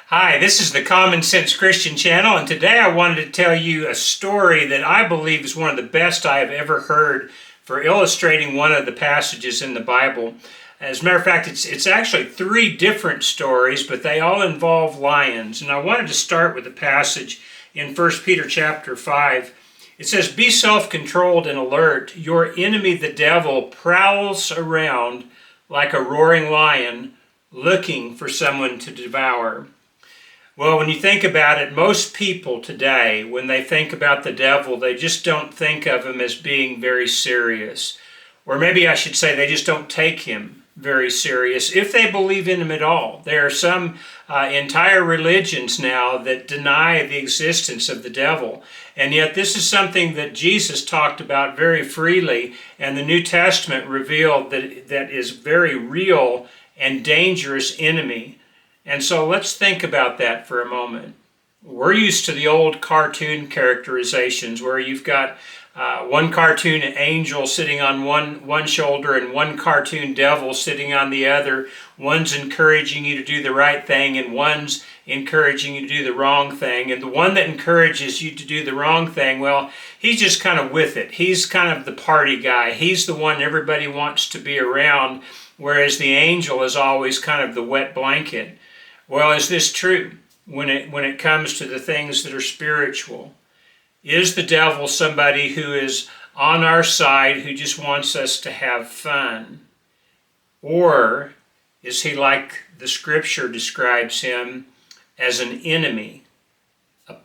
Hi, this is the Common Sense Christian channel, and today I wanted to tell you a story that I believe is one of the best I have ever heard for illustrating one of the passages in the Bible. As a matter of fact, it's actually three different stories, but they all involve lions. And I wanted to start with a passage in 1 Peter chapter 5. It says, "Be self-controlled and alert. Your enemy, the devil, prowls around like a roaring lion, looking for someone to devour." Well, when you think about it, most people today, when they think about the devil, they just don't think of him as being very serious. Or maybe I should say they just don't take him very serious, if they believe in him at all. There are some entire religions now that deny the existence of the devil. And yet this is something that Jesus talked about very freely, and the New Testament revealed that is very real and dangerous enemy. And so let's think about that for a moment. We're used to the old cartoon characterizations where you've got one cartoon angel sitting on one shoulder and one cartoon devil sitting on the other. One's encouraging you to do the right thing and one's encouraging you to do the wrong thing. And the one that encourages you to do the wrong thing, well, he's just kind of with it. He's kind of the party guy. He's the one everybody wants to be around, whereas the angel is always kind of the wet blanket. Well, is this true when it comes to the things that are spiritual? Is the devil somebody who is on our side, who just wants us to have fun? Or is he, like the scripture describes him, as an enemy,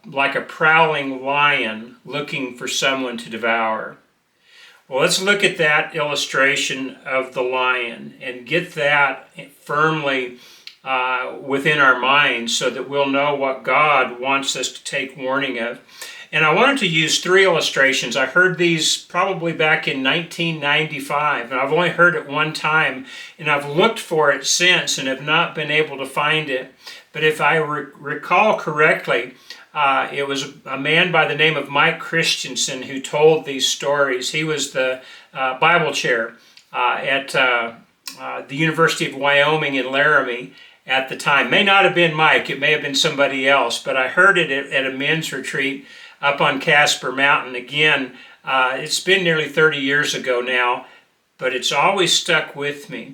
like a prowling lion looking for someone to devour? Well, let's look at that illustration of the lion and get that firmly within our minds so that we'll know what God wants us to take warning of. And I wanted to use three illustrations. I heard these probably back in 1995, and I've only heard it one time, and I've looked for it since and have not been able to find it. But if I recall correctly, it was a man by the name of Mike Christensen who told these stories. He was the Bible chair at the University of Wyoming in Laramie at the time. May not have been Mike, it may have been somebody else, but I heard it at a men's retreat up on Casper Mountain. Again, it's been nearly 30 years ago now, but it's always stuck with me.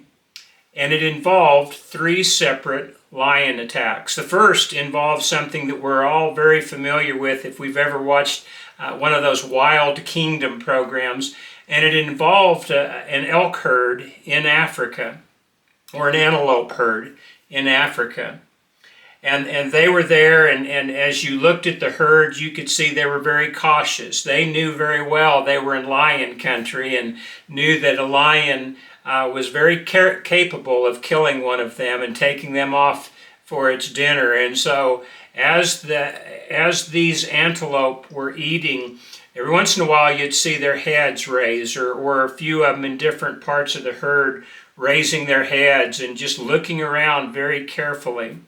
And it involved three separate lion attacks. The first involved something that we're all very familiar with if we've ever watched one of those Wild Kingdom programs, and it involved an elk herd in Africa, or an antelope herd in Africa. And they were there, and as you looked at the herd, you could see they were very cautious. They knew very well they were in lion country and knew that a lion was very capable of killing one of them and taking them off for its dinner. And so as these antelope were eating, every once in a while you'd see their heads raise, or a few of them in different parts of the herd raising their heads and just looking around very carefully.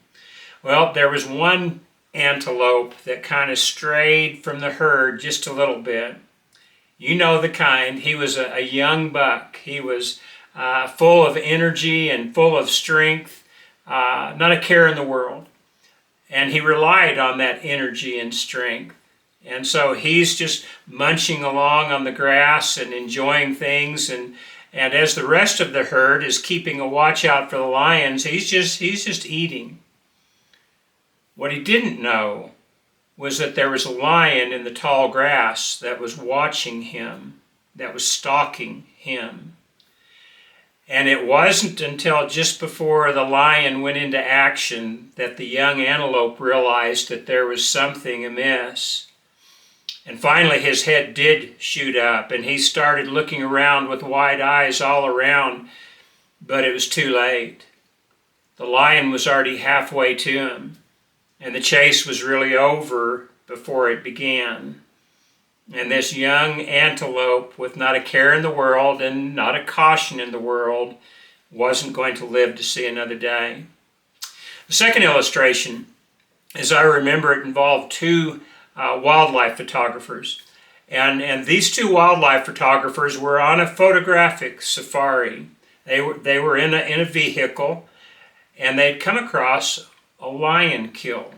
Well, there was one antelope that kind of strayed from the herd just a little bit. You know the kind. He was a young buck. He was full of energy and full of strength, not a care in the world. And he relied on that energy and strength. And so he's just munching along on the grass and enjoying things, and as the rest of the herd is keeping a watch out for the lions, he's just eating. What he didn't know was that there was a lion in the tall grass that was watching him, that was stalking him. And it wasn't until just before the lion went into action that the young antelope realized that there was something amiss. And finally his head did shoot up, and he started looking around with wide eyes all around, but it was too late. The lion was already halfway to him, and the chase was really over before it began. And this young antelope, with not a care in the world and not a caution in the world, wasn't going to live to see another day. The second illustration, as I remember it, involved two wildlife photographers. And these two wildlife photographers were on a photographic safari. They were in a vehicle, and they'd come across a lion kill.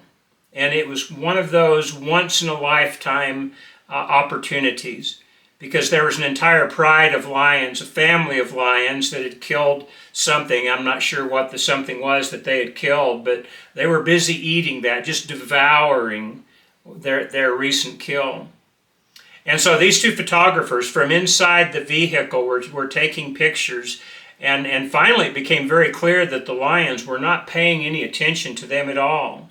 And it was one of those once-in-a-lifetime opportunities, because there was an entire pride of lions, a family of lions that had killed something. I'm not sure what the something was that they had killed, but they were busy eating that, just devouring their recent kill. And so these two photographers from inside the vehicle were taking pictures, and finally it became very clear that the lions were not paying any attention to them at all.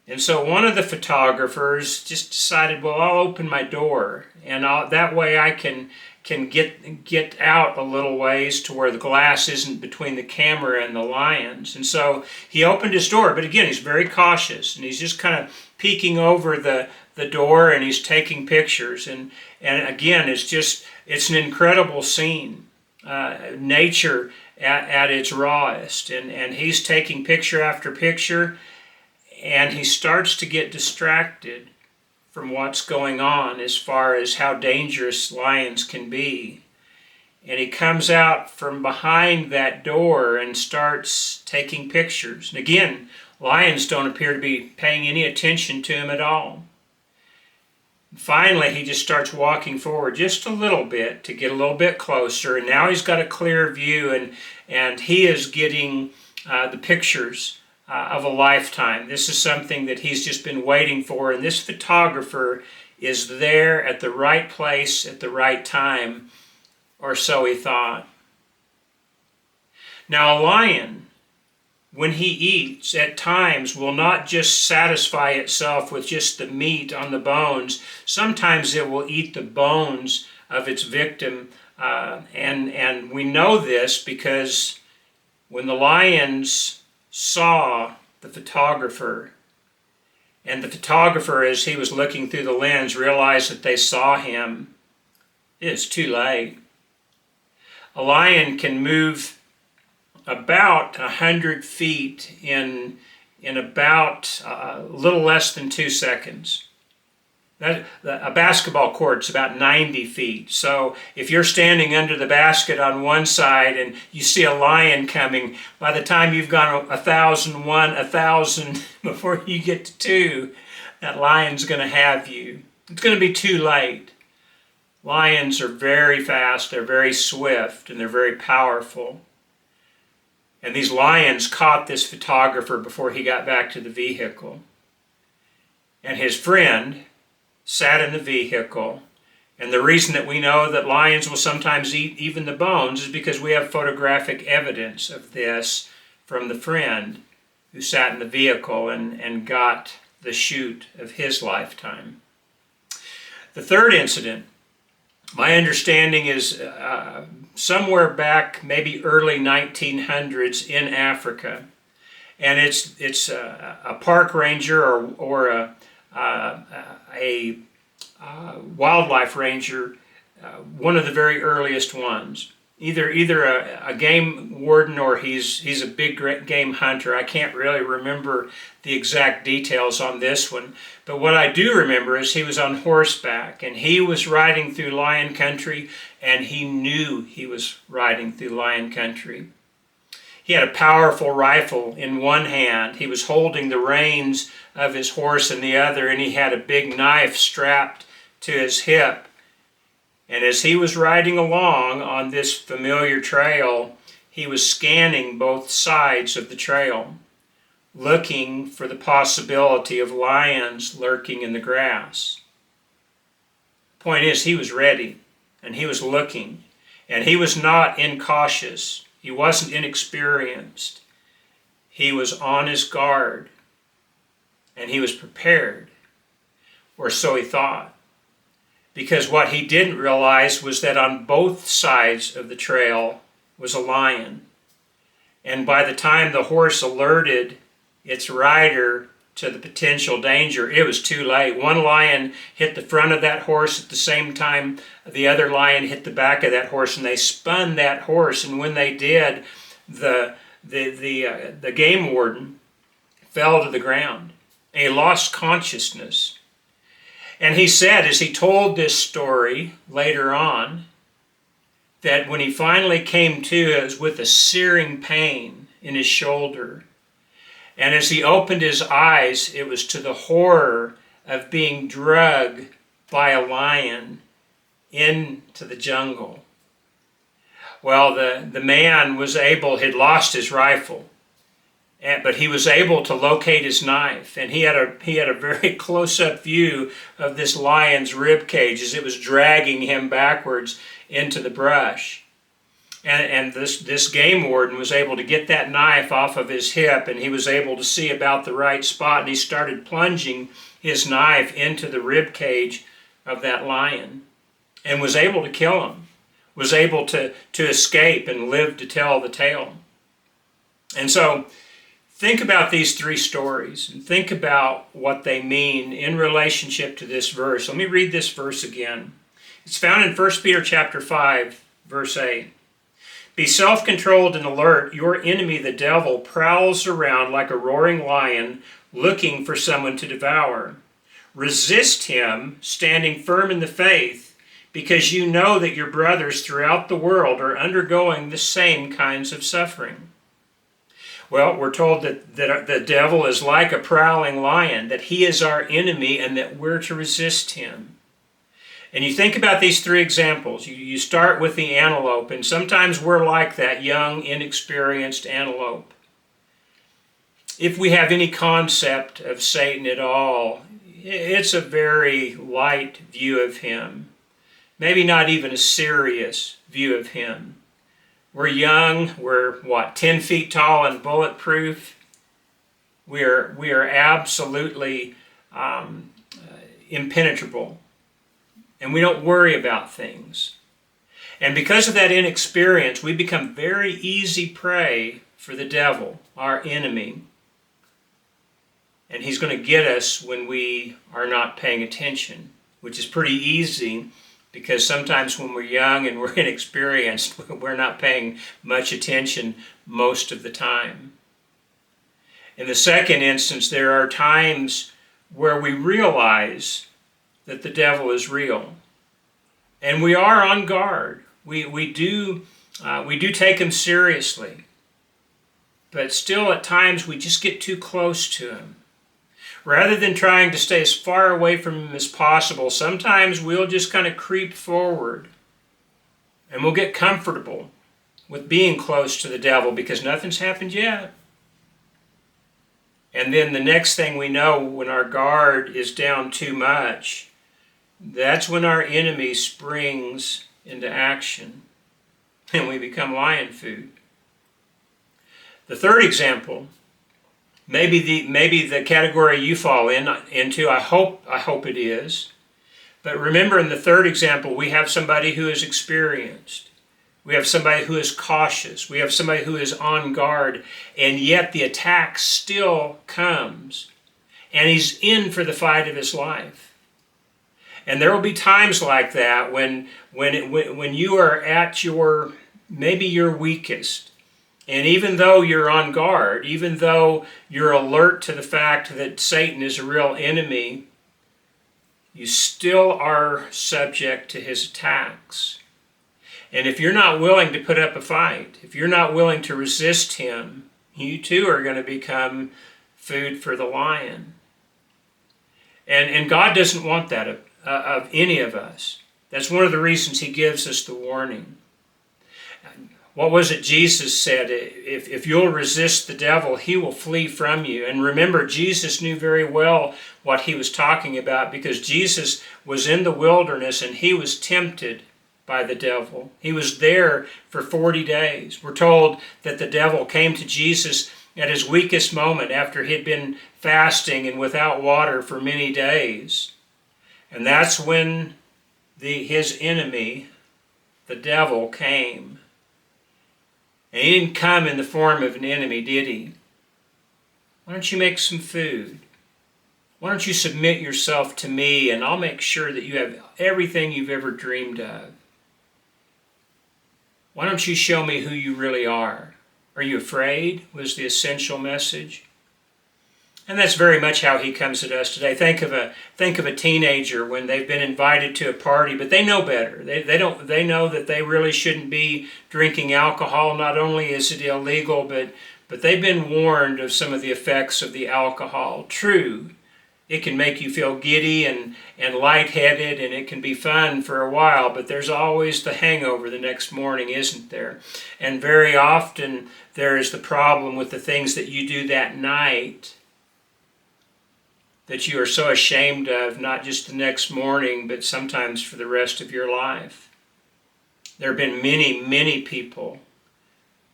And so one of the photographers just decided, well, I'll open my door, and that way I can get out a little ways to where the glass isn't between the camera and the lions. And so he opened his door, but again, he's very cautious, and he's just kind of peeking over the door, and he's taking pictures. And again, it's an incredible scene, nature at its rawest, and he's taking picture after picture. And he starts to get distracted from what's going on as far as how dangerous lions can be. And he comes out from behind that door and starts taking pictures. And again, lions don't appear to be paying any attention to him at all. Finally, he just starts walking forward just a little bit to get a little bit closer. And now he's got a clear view, and he is getting the pictures of a lifetime. This is something that he's just been waiting for, and this photographer is there at the right place at the right time, or so he thought. Now, a lion, when he eats, at times will not just satisfy itself with just the meat on the bones. Sometimes it will eat the bones of its victim, and we know this because when the lions saw the photographer, and the photographer, as he was looking through the lens, realized that they saw him, it's too late. A lion can move about 100 feet in about a little less than 2 seconds. A basketball court's about 90 feet. So if you're standing under the basket on one side and you see a lion coming, by the time you've gone 1,000 before you get to 2, that lion's going to have you. It's going to be too late. Lions are very fast, they're very swift, and they're very powerful. And these lions caught this photographer before he got back to the vehicle. And his friend sat in the vehicle, and the reason that we know that lions will sometimes eat even the bones is because we have photographic evidence of this from the friend who sat in the vehicle and got the shoot of his lifetime. The third incident, my understanding, is somewhere back maybe early 1900s in Africa, and it's a park ranger or a wildlife ranger, one of the very earliest ones. Either a game warden or he's a big game hunter. I can't really remember the exact details on this one, but what I do remember is he was on horseback and he was riding through lion country, and he knew he was riding through lion country. He had a powerful rifle in one hand. He was holding the reins of his horse in the other, and he had a big knife strapped to his hip. And as he was riding along on this familiar trail, he was scanning both sides of the trail, looking for the possibility of lions lurking in the grass. Point is, he was ready, and he was looking, and he was not incautious. He wasn't inexperienced. He was on his guard, and he was prepared, or so he thought. Because what he didn't realize was that on both sides of the trail was a lion. And by the time the horse alerted its rider to the potential danger, it was too late. One lion hit the front of that horse at the same time the other lion hit the back of that horse, and they spun that horse. And when they did, the game warden fell to the ground. And he lost consciousness. And he said, as he told this story later on, that when he finally came to, it was with a searing pain in his shoulder. And as he opened his eyes, it was to the horror of being drugged by a lion into the jungle. Well, the man was able, he'd lost his rifle, but he was able to locate his knife, and he had a very close-up view of this lion's rib cage as it was dragging him backwards into the brush. And this game warden was able to get that knife off of his hip, and he was able to see about the right spot, and he started plunging his knife into the rib cage of that lion and was able to kill him, was able to escape and live to tell the tale. And so think about these three stories and think about what they mean in relationship to this verse. Let me read this verse again. It's found in 1 Peter chapter 5, verse 8. Be self-controlled and alert. Your enemy, the devil, prowls around like a roaring lion looking for someone to devour. Resist him, standing firm in the faith, because you know that your brothers throughout the world are undergoing the same kinds of suffering. Well, we're told that the devil is like a prowling lion, that he is our enemy and that we're to resist him. And you think about these three examples. You start with the antelope, and sometimes we're like that young, inexperienced antelope. If we have any concept of Satan at all, it's a very light view of him. Maybe not even a serious view of him. We're young, we're 10 feet tall and bulletproof. We are absolutely impenetrable. And we don't worry about things. And because of that inexperience, we become very easy prey for the devil, our enemy. And he's going to get us when we are not paying attention, which is pretty easy because sometimes when we're young and we're inexperienced, we're not paying much attention most of the time. In the second instance, there are times where we realize that the devil is real, and we are on guard. We do take him seriously, but still at times we just get too close to him. Rather than trying to stay as far away from him as possible, sometimes we'll just kind of creep forward, and we'll get comfortable with being close to the devil because nothing's happened yet. And then the next thing we know, when our guard is down too much, that's when our enemy springs into action and we become lion food. The third example, maybe the category you fall into, I hope it is. But remember, in the third example, we have somebody who is experienced. We have somebody who is cautious. We have somebody who is on guard, and yet the attack still comes, and he's in for the fight of his life. And there will be times like that when you are at maybe your weakest. And even though you're on guard, even though you're alert to the fact that Satan is a real enemy, you still are subject to his attacks. And if you're not willing to put up a fight, if you're not willing to resist him, you too are going to become food for the lion. And God doesn't want that of any of us. That's one of the reasons he gives us the warning. What was it Jesus said? If you'll resist the devil, he will flee from you. And remember, Jesus knew very well what he was talking about because Jesus was in the wilderness and he was tempted by the devil. He was there for 40 days. We're told that the devil came to Jesus at his weakest moment after he'd been fasting and without water for many days. And that's when his enemy, the devil, came. And he didn't come in the form of an enemy, did he? Why don't you make some food? Why don't you submit yourself to me and I'll make sure that you have everything you've ever dreamed of? Why don't you show me who you really are? Are you afraid? Was the essential message. And that's very much how he comes at us today. Think of a teenager when they've been invited to a party, but they know better. They know that they really shouldn't be drinking alcohol. Not only is it illegal, but they've been warned of some of the effects of the alcohol. True, it can make you feel giddy and lightheaded, and it can be fun for a while, but there's always the hangover the next morning, isn't there? And very often there is the problem with the things that you do that night that you are so ashamed of, not just the next morning, but sometimes for the rest of your life. There have been many, many people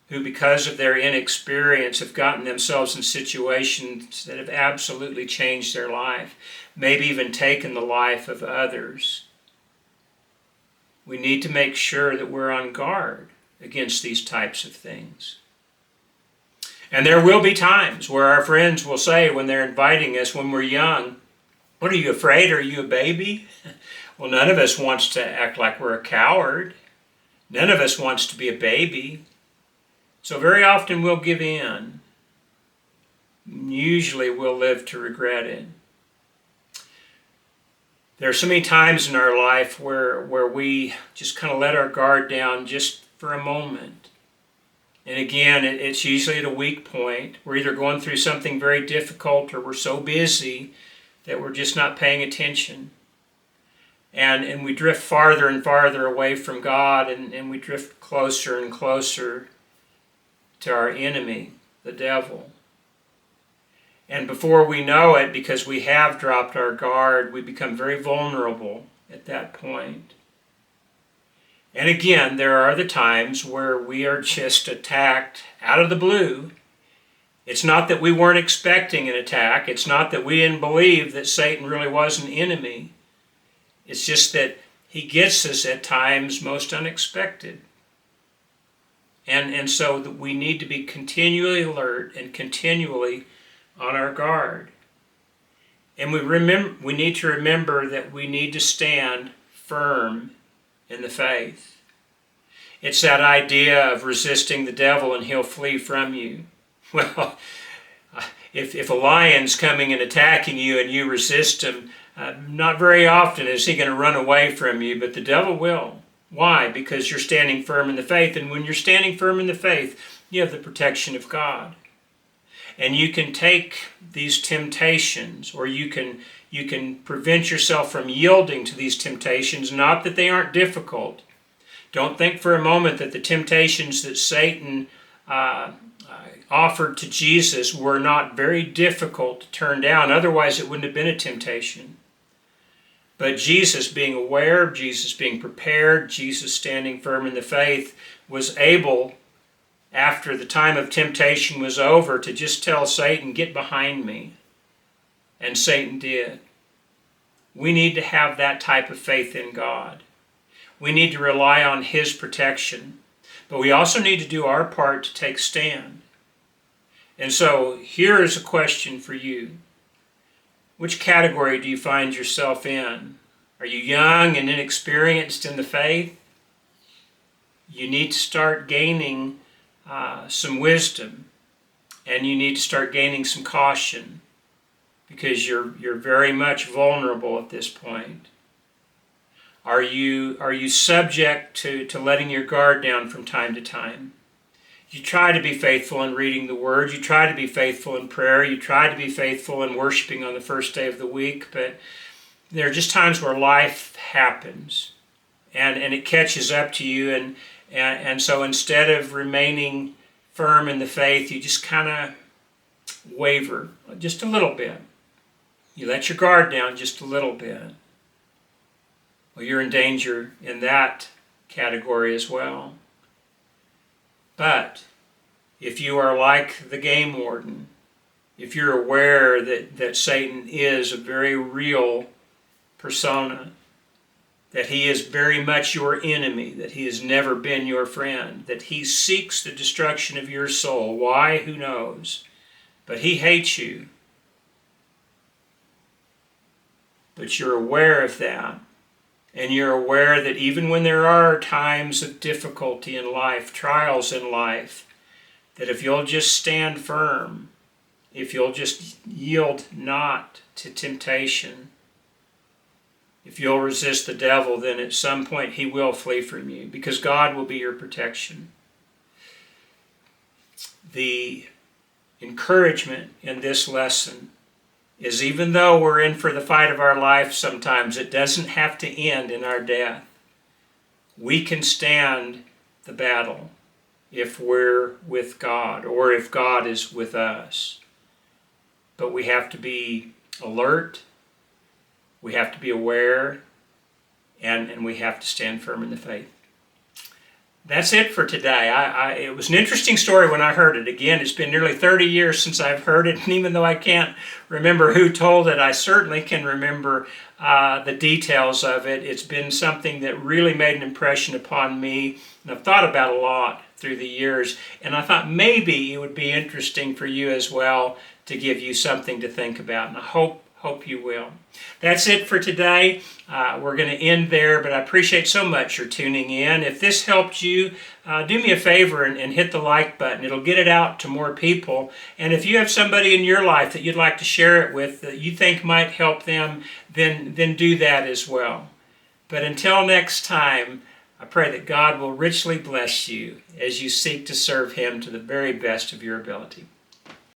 who, because of their inexperience, have gotten themselves in situations that have absolutely changed their life, maybe even taken the life of others. We need to make sure that we're on guard against these types of things. And there will be times where our friends will say, when they're inviting us when we're young, "What, are you afraid? Are you a baby?" Well, none of us wants to act like we're a coward. None of us wants to be a baby. So very often we'll give in. Usually we'll live to regret it. There are so many times in our life where we just kind of let our guard down just for a moment. And again, it's usually at a weak point. We're either going through something very difficult, or we're so busy that we're just not paying attention. And we drift farther and farther away from God, and we drift closer and closer to our enemy, the devil. And before we know it, because we have dropped our guard, we become very vulnerable at that point. And again, there are the times where we are just attacked out of the blue. It's not that we weren't expecting an attack. It's not that we didn't believe that Satan really was an enemy. It's just that he gets us at times most unexpected. And so that we need to be continually alert and continually on our guard. And we need to remember that we need to stand firm in the faith. It's that idea of resisting the devil and he'll flee from you. Well, if a lion's coming and attacking you and you resist him, not very often is he going to run away from you, but the devil will. Why? Because you're standing firm in the faith. And when you're standing firm in the faith, you have the protection of God. And you can take these temptations, or you can prevent yourself from yielding to these temptations, not that they aren't difficult. Don't think for a moment that the temptations that Satan offered to Jesus were not very difficult to turn down. Otherwise, it wouldn't have been a temptation. But Jesus being aware, Jesus being prepared, Jesus standing firm in the faith, was able, after the time of temptation was over, to just tell Satan, "Get behind me." And Satan did. We need to have that type of faith in God. We need to rely on his protection. But we also need to do our part to take stand. And so here is a question for you. Which category do you find yourself in? Are you young and inexperienced in the faith? You need to start gaining some wisdom, and you need to start gaining some caution, because you're very much vulnerable at this point. Are you subject to letting your guard down from time to time? You try to be faithful in reading the Word. You try to be faithful in prayer. You try to be faithful in worshiping on the first day of the week. But there are just times where life happens, and it catches up to you. And so instead of remaining firm in the faith, you just kind of waver just a little bit. You let your guard down just a little bit. Well, you're in danger in that category as well. But if you are like the game warden, if you're aware that Satan is a very real persona, that he is very much your enemy, that he has never been your friend, that he seeks the destruction of your soul. Why? Who knows? But he hates you. But you're aware of that. And you're aware that even when there are times of difficulty in life, trials in life, that if you'll just stand firm, if you'll just yield not to temptation, if you'll resist the devil, then at some point he will flee from you, because God will be your protection. The encouragement in this lesson is even though we're in for the fight of our life sometimes, it doesn't have to end in our death. We can stand the battle if we're with God or if God is with us. But we have to be alert, we have to be aware, and we have to stand firm in the faith. That's it for today. It was an interesting story when I heard it. Again, it's been nearly 30 years since I've heard it, and even though I can't remember who told it, I certainly can remember the details of it. It's been something that really made an impression upon me, and I've thought about a lot through the years, and I thought maybe it would be interesting for you as well to give you something to think about, and I hope you will. That's it for today. We're going to end there, but I appreciate so much your tuning in. If this helped you, do me a favor and hit the like button. It'll get it out to more people. And if you have somebody in your life that you'd like to share it with that you think might help them, then do that as well. But until next time, I pray that God will richly bless you as you seek to serve Him to the very best of your ability.